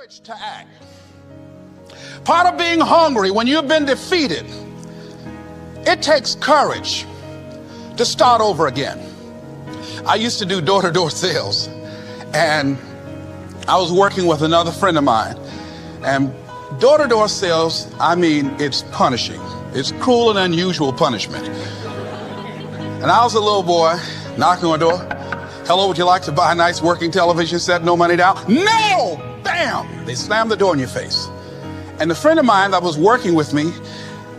Courage to act. Part of being hungry when you've been defeated, it takes courage to start over again. I used to do door-to-door sales, and I was working with another friend of mine, and door-to-door sales, I mean, it's punishing. It's cruel and unusual punishment. And I was a little boy knocking on the door. Hello, would you like to buy a nice working television set? No money down? No! Bam! They slammed the door in your face. And the friend of mine that was working with me,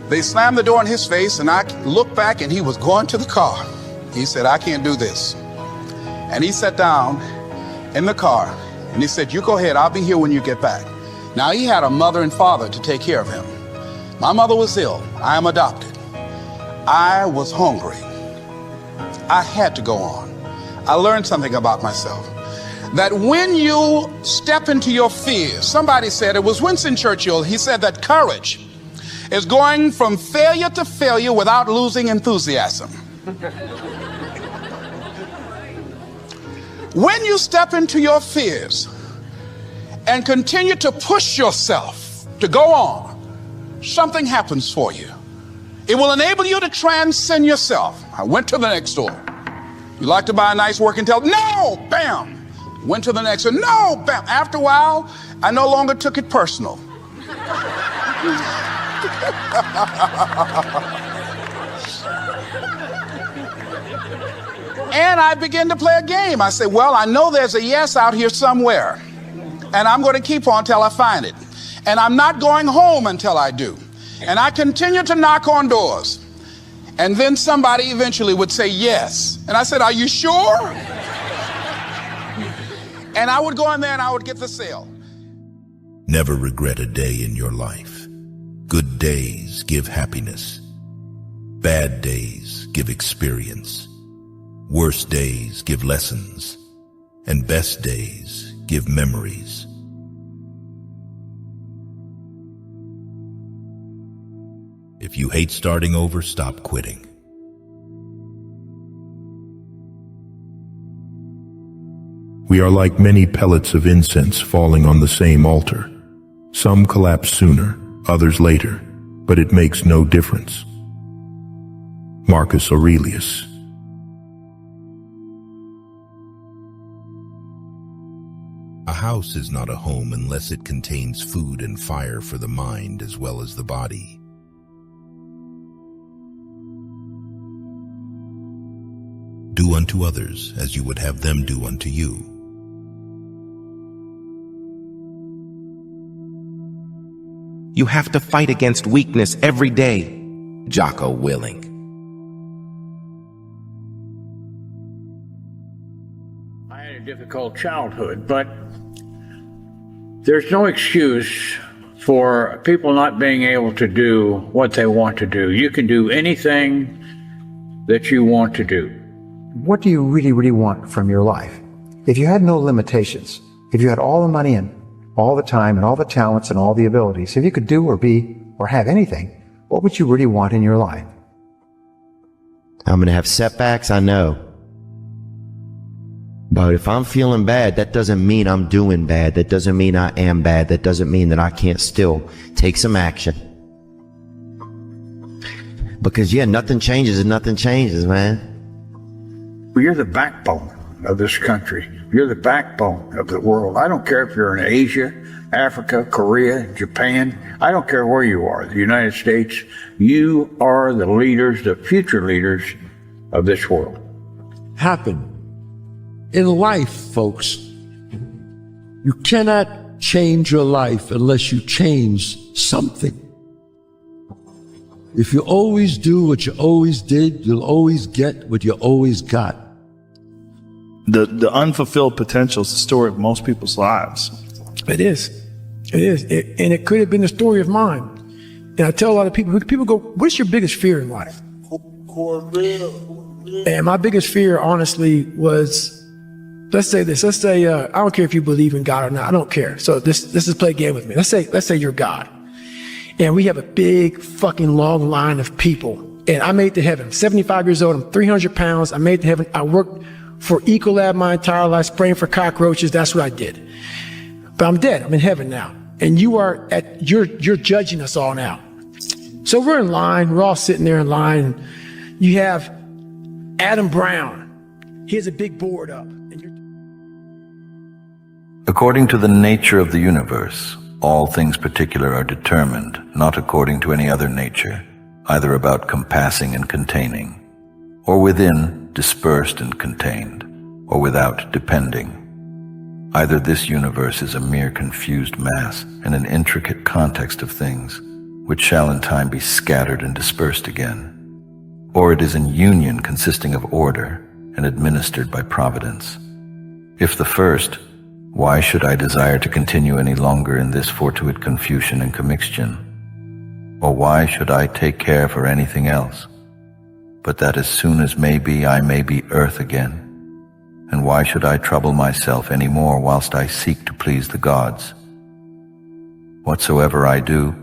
they slammed the door in his face, and I looked back and he was going to the car. He said, I can't do this. And he sat down in the car and he said, you go ahead, I'll be here when you get back. Now he had a mother and father to take care of him. My mother was ill. I am adopted. I was hungry. I had to go on. I learned something about myself. That when you step into your fears, somebody said, it was Winston Churchill, he said that courage is going from failure to failure without losing enthusiasm. When you step into your fears and continue to push yourself to go on, something happens for you. It will enable you to transcend yourself. I went to the next door. You like to buy a nice working television? No! Bam! Went to the next one. No! Bam! After a while, I no longer took it personal. And I began to play a game. I said, well, I know there's a yes out here somewhere, and I'm going to keep on till I find it. And I'm not going home until I do. And I continue to knock on doors. And then somebody eventually would say yes. And I said, are you sure? And I would go in there and I would get the sale. Never regret a day in your life. Good days give happiness. Bad days give experience. Worst days give lessons. And best days give memories. If you hate starting over, stop quitting. We are like many pellets of incense falling on the same altar. Some collapse sooner, others later, but it makes no difference. Marcus Aurelius. A house is not a home unless it contains food and fire for the mind as well as the body. Do unto others as you would have them do unto you. You have to fight against weakness every day. Jocko Willink. I had a difficult childhood, but there's no excuse for people not being able to do what they want to do. You can do anything that you want to do. What do you really, really want from your life? If you had no limitations, if you had all the money and all the time and all the talents and all the abilities, if you could do or be or have anything, what would you really want in your life? I'm going to have setbacks, I know. But if I'm feeling bad, that doesn't mean I'm doing bad. That doesn't mean I am bad. That doesn't mean that I can't still take some action. Because, yeah, nothing changes and nothing changes, man. You're the backbone of this country. You're the backbone of the world. I don't care if you're in Asia, Africa, Korea, Japan. I don't care where you are, the United States. You are the leaders, the future leaders of this world. Happen. In life, folks, you cannot change your life unless you change something. If you always do what you always did, you'll always get what you always got. The unfulfilled potential is the story of most people's lives. It is. It is. And it could have been the story of mine. And I tell a lot of people go, what's your biggest fear in life? And my biggest fear, honestly, was, let's say this. Let's say, I don't care if you believe in God or not. I don't care. So this is play a game with me. Let's say you're God. And we have a big fucking long line of people. And I made it to heaven. I'm 75 years old. I'm 300 pounds. I made it to heaven. I worked for Ecolab my entire life, spraying for cockroaches. That's what I did. but I'm dead. I'm in heaven now. And you're judging us all now. So we're in line. We're all sitting there in line. You have Adam Brown. He has a big board up. According to the nature of the universe, all things particular are determined, not according to any other nature, either about compassing and containing, or within, dispersed and contained, or without, depending. Either this universe is a mere confused mass and an intricate context of things, which shall in time be scattered and dispersed again, or it is in union consisting of order and administered by providence. If the first, why should I desire to continue any longer in this fortuite confusion and commixtion? Or why should I take care for anything else, but that as soon as may be I may be earth again? And why should I trouble myself any more whilst I seek to please the gods? Whatsoever I do,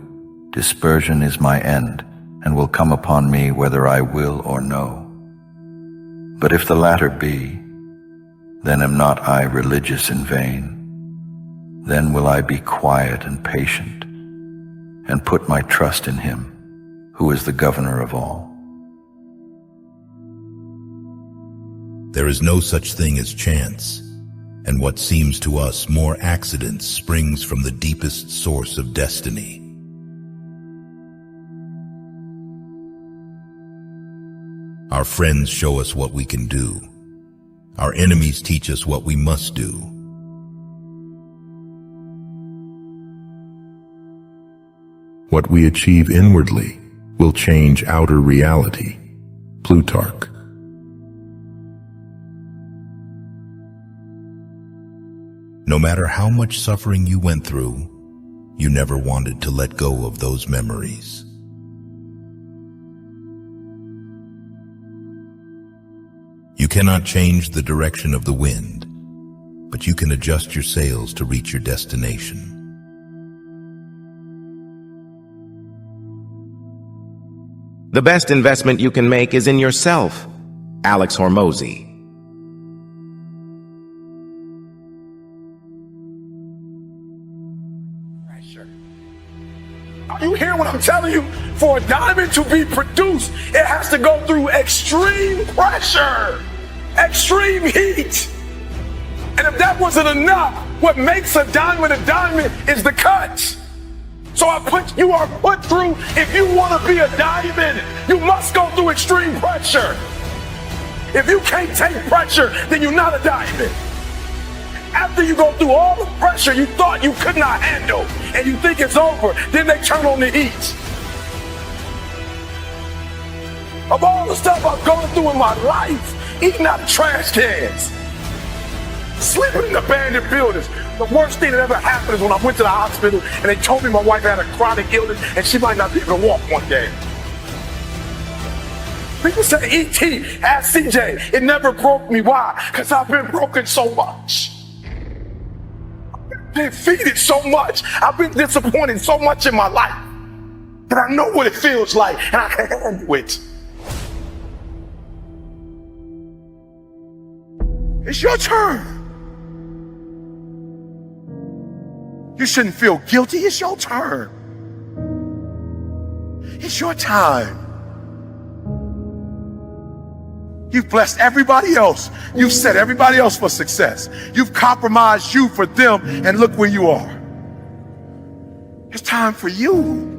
dispersion is my end, and will come upon me whether I will or no. But if the latter be, then am not I religious in vain. Then will I be quiet and patient, and put my trust in him, who is the governor of all. There is no such thing as chance, and what seems to us more accidents springs from the deepest source of destiny. Our friends show us what we can do. Our enemies teach us what we must do. What we achieve inwardly will change outer reality. Plutarch. No matter how much suffering you went through, you never wanted to let go of those memories. You cannot change the direction of the wind, but you can adjust your sails to reach your destination. The best investment you can make is in yourself. Alex Hormozy. Are you hearing what I'm telling you? For a diamond to be produced, it has to go through extreme pressure, extreme heat. And if that wasn't enough, what makes a diamond is the cuts. So you are put through, if you want to be a diamond, you must go through extreme pressure. If you can't take pressure, then you're not a diamond. After you go through all the pressure you thought you could not handle, and you think it's over, then they turn on the heat. Of all the stuff I've gone through in my life, eating out of trash cans, sleeping in abandoned buildings, the worst thing that ever happened is when I went to the hospital and they told me my wife had a chronic illness and she might not be able to walk one day. People say, E.T., ask CJ, it never broke me. Why? Because I've been broken so much. I've been defeated so much. I've been disappointed so much in my life that I know what it feels like and I can handle it. It's your turn. You shouldn't feel guilty. It's your turn. It's your time. You've blessed everybody else. You've set everybody else for success. You've compromised you for them, and look where you are. It's time for you.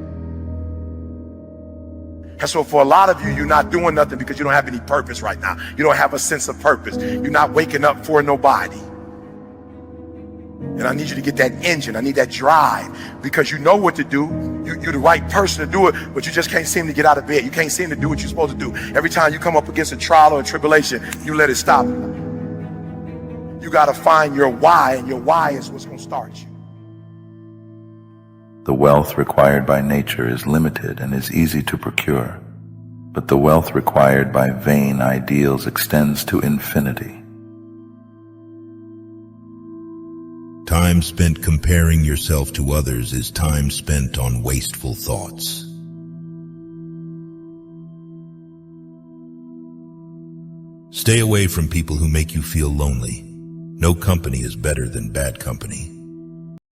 And so for a lot of you, you're not doing nothing because you don't have any purpose right now. You don't have a sense of purpose. You're not waking up for nobody. And I need you to get that engine. I need that drive, because you know what to do. You're the right person to do it, but you just can't seem to get out of bed. You can't seem to do what you're supposed to do. Every time you come up against a trial or a tribulation, you let it stop. You got to find your why, and your why is what's going to start you. The wealth required by nature is limited and is easy to procure, but the wealth required by vain ideals extends to infinity. Time spent comparing yourself to others is time spent on wasteful thoughts. Stay away from people who make you feel lonely. No company is better than bad company.